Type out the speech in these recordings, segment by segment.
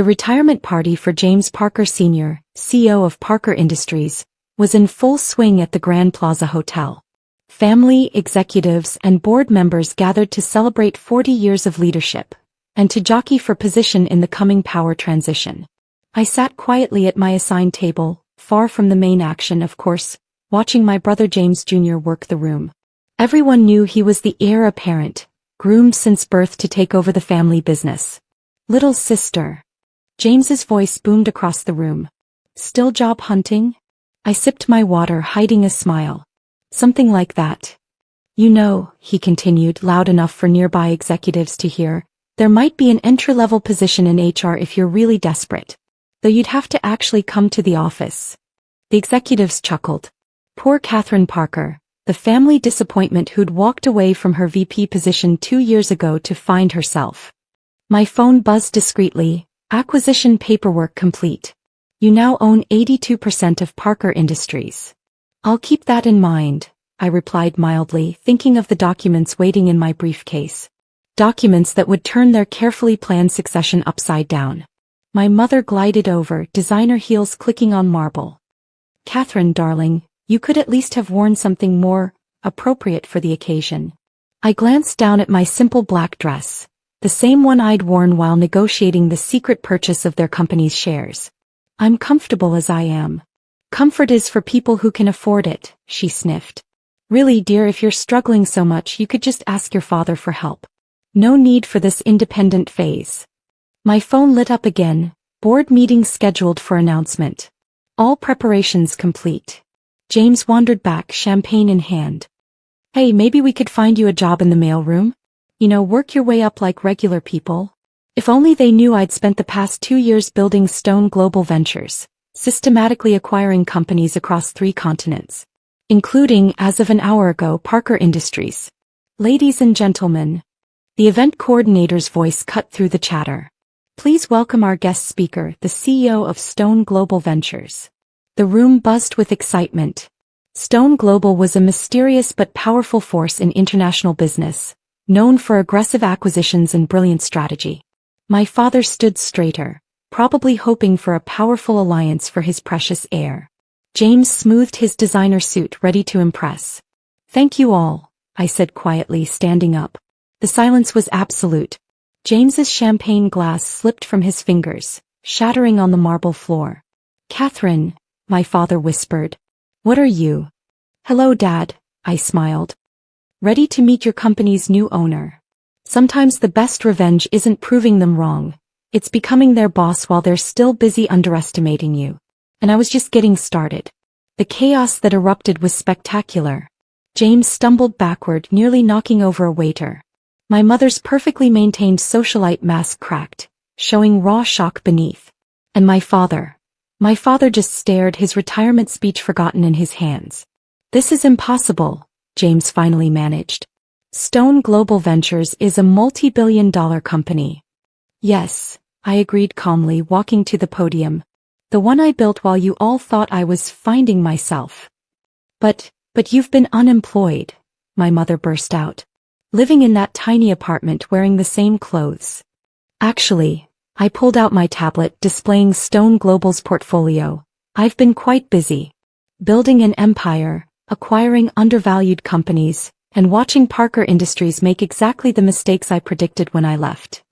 The retirement party for James Parker Sr., CEO of Parker Industries, was in full swing at the Grand Plaza Hotel. Family, executives, and board members gathered to celebrate 40 years of leadership, and to jockey for position in the coming power transition. I sat quietly at my assigned table, far from the main action of course, watching my brother James Jr. work the room. Everyone knew he was the heir apparent, groomed since birth to take over the family business. Little sister. James's voice boomed across the room. Still job hunting? I sipped my water, hiding a smile. Something like that. You know, he continued, loud enough for nearby executives to hear, there might be an entry-level position in HR if you're really desperate. Though you'd have to actually come to the office. The executives chuckled. Poor Catherine Parker, the family disappointment who'd walked away from her VP position 2 years ago to find herself. My phone buzzed discreetly, acquisition paperwork complete. You now own 82% of Parker Industries. I'll keep that in mind, I replied mildly, thinking of the documents waiting in my briefcase. Documents that would turn their carefully planned succession upside down. My mother glided over, designer heels clicking on marble. Catherine, darling, you could at least have worn something more appropriate for the occasion. I glanced down at my simple black dress, the same one I'd worn while negotiating the secret purchase of their company's shares. I'm comfortable as I am. Comfort is for people who can afford it, she sniffed. Really, dear, if you're struggling so much, you could just ask your father for help. No need for this independent phase. My phone lit up again, board meeting scheduled for announcement. All preparations complete. James wandered back, champagne in hand. Hey, maybe we could find you a job in the mailroom? You know, work your way up like regular people. If only they knew I'd spent the past 2 years building Stone Global Ventures, systematically acquiring companies across 3 continents, including, as of an hour ago, Parker Industries. Ladies and gentlemen. The event coordinator's voice cut through the chatter. Please welcome our guest speaker, the CEO of Stone Global Ventures. The room buzzed with excitement. Stone Global was a mysterious but powerful force in international business, known for aggressive acquisitions and brilliant strategy. My father stood straighter, probably hoping for a powerful alliance for his precious heir. James smoothed his designer suit, ready to impress. Thank you all, I said quietly, standing up. The silence was absolute. James's champagne glass slipped from his fingers, shattering on the marble floor. Catherine, my father whispered. What are you? Hello, Dad, I smiled. Ready to meet your company's new owner. Sometimes the best revenge isn't proving them wrong. It's becoming their boss while they're still busy underestimating you. And I was just getting started. The chaos that erupted was spectacular. James stumbled backward, nearly knocking over a waiter. My mother's perfectly maintained socialite mask cracked, showing raw shock beneath. And my father just stared, his retirement speech forgotten in his hands. This is impossible, James finally managed. Stone Global Ventures is a multi-billion-dollar company. Yes, I agreed calmly, walking to the podium. The one I built while you all thought I was finding myself. But you've been unemployed, my mother burst out. Living in that tiny apartment wearing the same clothes. Actually, I pulled out my tablet displaying Stone Global's portfolio. I've been quite busy. Building an empire, acquiring undervalued companies, and watching Parker Industries make exactly the mistakes I predicted when I left.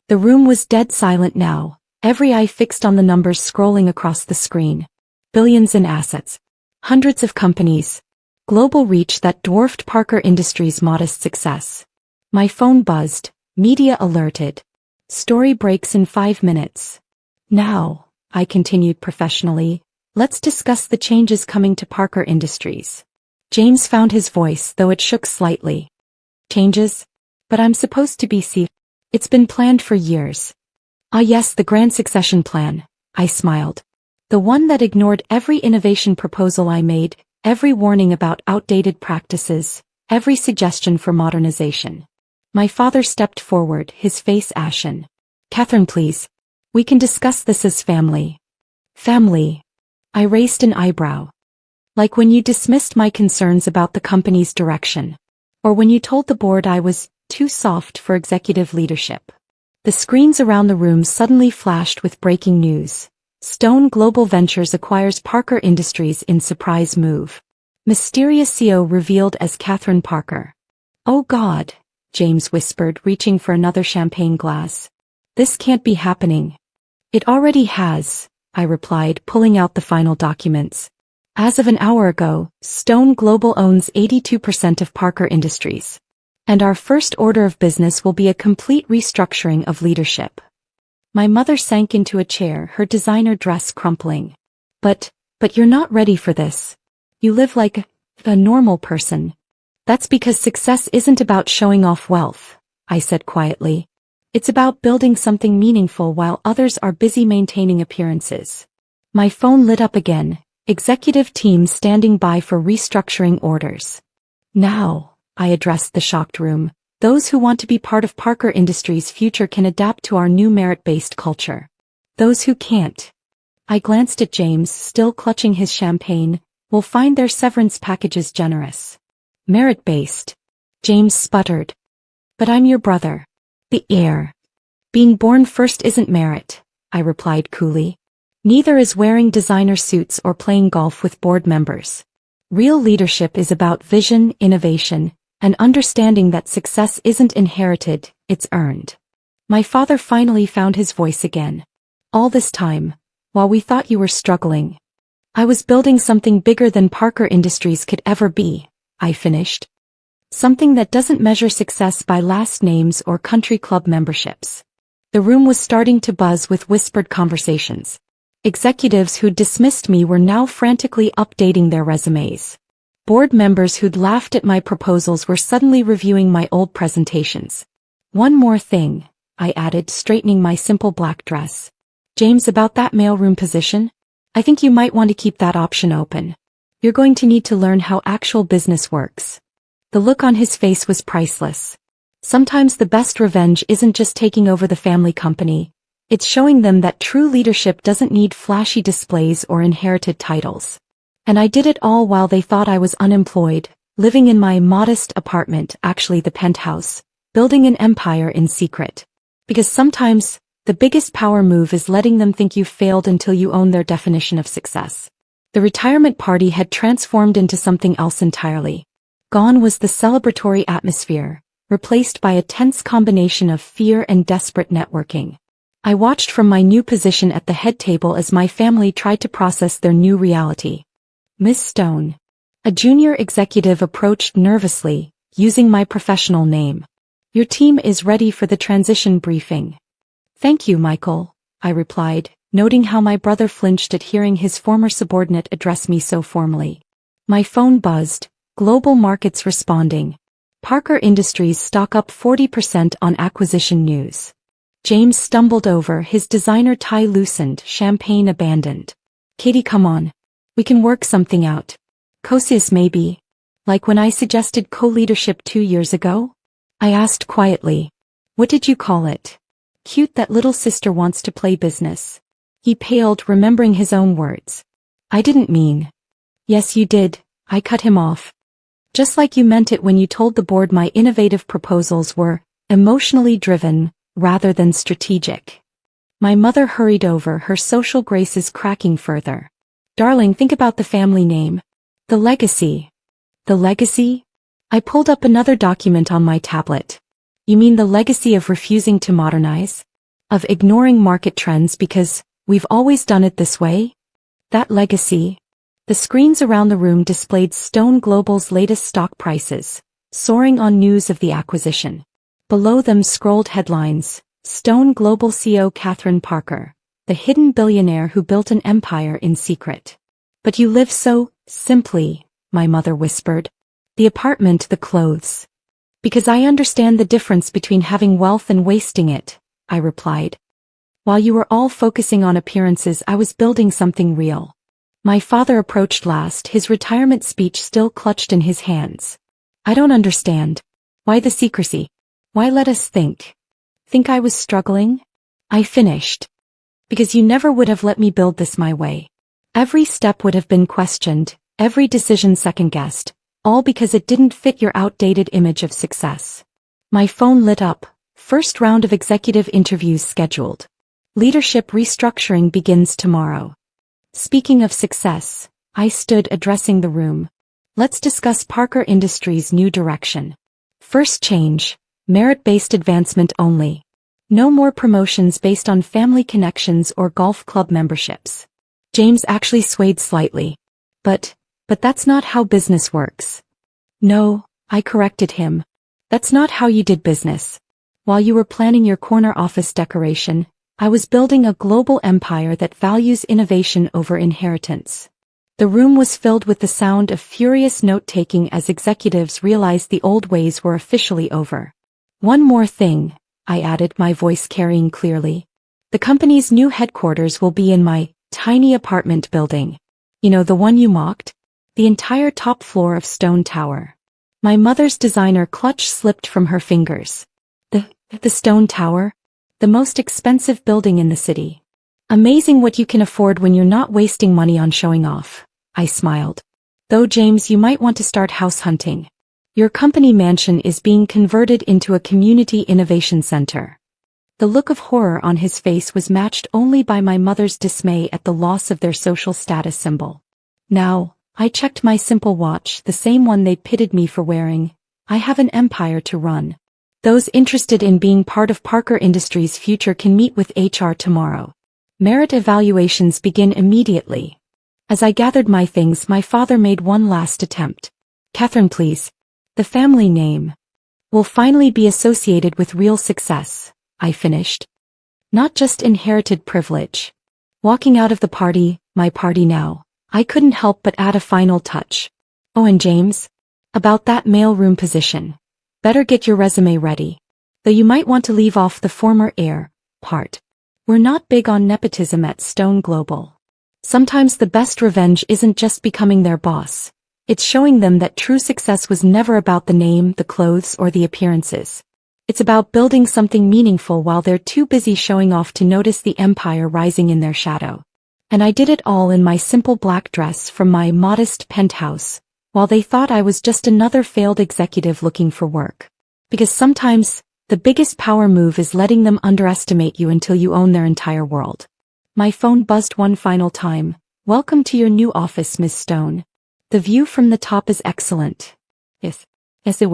The room was dead silent now, every eye fixed on the numbers scrolling across the screen. Billions in assets. Hundreds of companies. Global reach that dwarfed Parker Industries' modest success. My phone buzzed, media alerted. Story breaks in 5 minutes. Now, I continued professionally, let's discuss the changes coming to Parker Industries. James found his voice, though it shook slightly. Changes? But I'm supposed to be CEO. It's been planned for years. Ah yes, the grand succession plan, I smiled. The one that ignored every innovation proposal I made, every warning about outdated practices, every suggestion for modernization. My father stepped forward, his face ashen. Catherine, please. We can discuss this as family. Family. I raised an eyebrow. Like when you dismissed my concerns about the company's direction. Or when you told the board I was too soft for executive leadership. The screens around the room suddenly flashed with breaking news. Stone Global Ventures acquires Parker Industries in surprise move. Mysterious CEO revealed as Catherine Parker. "Oh God," James whispered, reaching for another champagne glass. "This can't be happening." "It already has," I replied, pulling out the final documents. "As of an hour ago, Stone Global owns 82% of Parker Industries. And our first order of business will be a complete restructuring of leadership." My mother sank into a chair, her designer dress crumpling. But you're not ready for this. You live like a normal person." "That's because success isn't about showing off wealth," I said quietly. "It's about building something meaningful while others are busy maintaining appearances." My phone lit up again, executive team standing by for restructuring orders. "Now," I addressed the shocked room, "those who want to be part of Parker Industries' future can adapt to our new merit-based culture. Those who can't." I glanced at James, still clutching his champagne, "will find their severance packages generous." "Merit-based?" James sputtered. "But I'm your brother. The heir. Being born first isn't merit," I replied coolly. "Neither is wearing designer suits or playing golf with board members. Real leadership is about vision, innovation, and understanding that success isn't inherited, it's earned." My father finally found his voice again. "All this time, while we thought you were struggling, I was building something bigger than Parker Industries could ever be," I finished. "Something that doesn't measure success by last names or country club memberships." The room was starting to buzz with whispered conversations. Executives who'd dismissed me were now frantically updating their resumes. Board members who'd laughed at my proposals were suddenly reviewing my old presentations. "One more thing," I added, straightening my simple black dress. "James, about that mailroom position? I think you might want to keep that option open. You're going to need to learn how actual business works." The look on his face was priceless. Sometimes the best revenge isn't just taking over the family company. It's showing them that true leadership doesn't need flashy displays or inherited titles. And I did it all while they thought I was unemployed, living in my modest apartment, actually the penthouse, building an empire in secret. Because sometimes, the biggest power move is letting them think you've failed until you own their definition of success. The retirement party had transformed into something else entirely. Gone was the celebratory atmosphere, replaced by a tense combination of fear and desperate networking. I watched from my new position at the head table as my family tried to process their new reality. "Miss Stone." A junior executive approached nervously, using my professional name. "Your team is ready for the transition briefing." "Thank you, Michael," I replied, noting how my brother flinched at hearing his former subordinate address me so formally. My phone buzzed, global markets responding. Parker Industries stock up 40% on acquisition news. James stumbled over, his designer tie loosened, champagne abandoned. "Katie, come on. We can work something out. Co-sis maybe. Like when I suggested co-leadership 2 years ago?" I asked quietly. "What did you call it?" "Cute that little sister wants to play business." He paled, remembering his own words. "I didn't mean." "Yes, you did," I cut him off. "Just like you meant it when you told the board my innovative proposals were emotionally driven, rather than strategic." My mother hurried over, her social graces cracking further. "Darling, think about the family name. The legacy." "The legacy?" I pulled up another document on my tablet. "You mean the legacy of refusing to modernize? Of ignoring market trends because we've always done it this way? That legacy?" The screens around the room displayed Stone Global's latest stock prices, soaring on news of the acquisition. Below them scrolled headlines: Stone Global CEO Catherine Parker, the hidden billionaire who built an empire in secret. "But you live so simply," my mother whispered. "The apartment, the clothes." "Because I understand the difference between having wealth and wasting it," I replied. "While you were all focusing on appearances, I was building something real." My father approached last, his retirement speech still clutched in his hands. "I don't understand. Why the secrecy? Why let us think I was struggling?" I finished. "Because you never would have let me build this my way. Every step would have been questioned, every decision second-guessed, all because it didn't fit your outdated image of success." My phone lit up, First round of executive interviews scheduled. Leadership restructuring begins tomorrow. Speaking of success, I stood addressing the room. Let's discuss Parker Industries' new direction. First change, merit-based advancement only. No more promotions based on family connections or golf club memberships. James actually swayed slightly. But that's not how business works. No, I corrected him. That's not how you did business. While you were planning your corner office decoration, I was building a global empire that values innovation over inheritance. The room was filled with the sound of furious note-taking as executives realized the old ways were officially over. One more thing, I added, my voice carrying clearly. The company's new headquarters will be in my tiny apartment building. You know, the one you mocked? The entire top floor of stone tower. My mother's designer clutch slipped from her fingers. The stone tower? The most expensive building in the city. Amazing what you can afford when you're not wasting money on showing off, I smiled. Though James, you might want to start house hunting. Your company mansion is being converted into a community innovation center. The look of horror on his face was matched only by my mother's dismay at the loss of their social status symbol. Now, I checked my simple watch, the same one they pitted me for wearing. I have an empire to run. Those interested in being part of Parker Industries' future can meet with HR tomorrow. Merit evaluations begin immediately. As I gathered my things, my father made one last attempt. Catherine, please. The family name will finally be associated with real success, I finished. Not just inherited privilege. Walking out of the party, my party now, I couldn't help but add a final touch. Oh, and James? About that mailroom position. Better get your resume ready. Though you might want to leave off the former heir part. We're not big on nepotism at Stone Global. Sometimes the best revenge isn't just becoming their boss. It's showing them that true success was never about the name, the clothes, or the appearances. It's about building something meaningful while they're too busy showing off to notice the empire rising in their shadow. And I did it all in my simple black dress from my modest penthouse, while they thought I was just another failed executive looking for work. Because sometimes, the biggest power move is letting them underestimate you until you own their entire world. My phone buzzed one final time. Welcome to your new office, Miss Stone. The view from the top is excellent. Yes, it was.